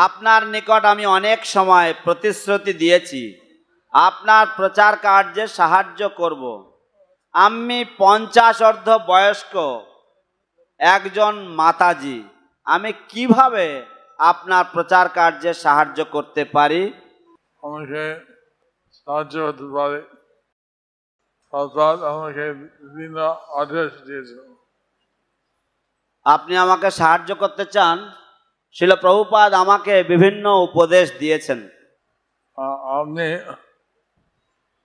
আপনার নিকট আমি অনেক সময় প্রতিশ্রুতি দিয়েছি আপনার প্রচার কার্যে সাহায্য করব। আমি 50 অর্ধ বয়স্ক একজন মাতাজি, আমি কিভাবে আপনার প্রচার কার্যে সাহায্য করতে পারি? আমাকে সাহায্য হতে পারে। অর্থাৎ আমাকে বিভিন্ন আদেশ দিয়েছে। আপনি আমাকে সাহায্য করতে চান? শিল প্রভুপাদ আমাকে বিভিন্ন উপদেশ দিয়েছেন। আপনি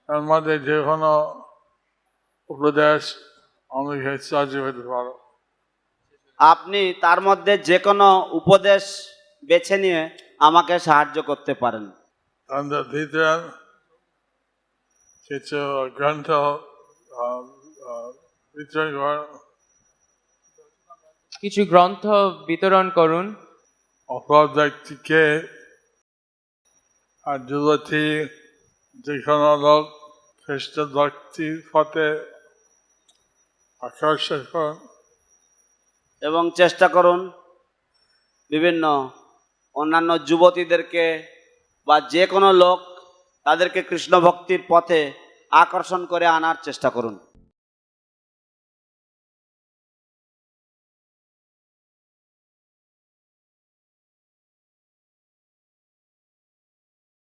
এর মধ্যে যে কোনো উপদেশ আমাকে সাহায্য হতে পারো। আপনি তার মধ্যে যে কোনো উপদেশ বেছে নিয়ে আমাকে সাহায্য করতে পারেন। ভিতরে কিছু গ্রন্থ বিতরণ করেন। কিছু গ্রন্থ বিতরণ করুন। অপর ব্যক্তিকে আর যুবতী যে কোনো লোক খ্রিস্ট ভক্তি পথে আকর্ষণ করুন এবং চেষ্টা করুন বিভিন্ন অন্যান্য যুবতীদেরকে বা যে কোনো লোক তাদেরকে কৃষ্ণ ভক্তির পথে আকর্ষণ করে আনার চেষ্টা করুন।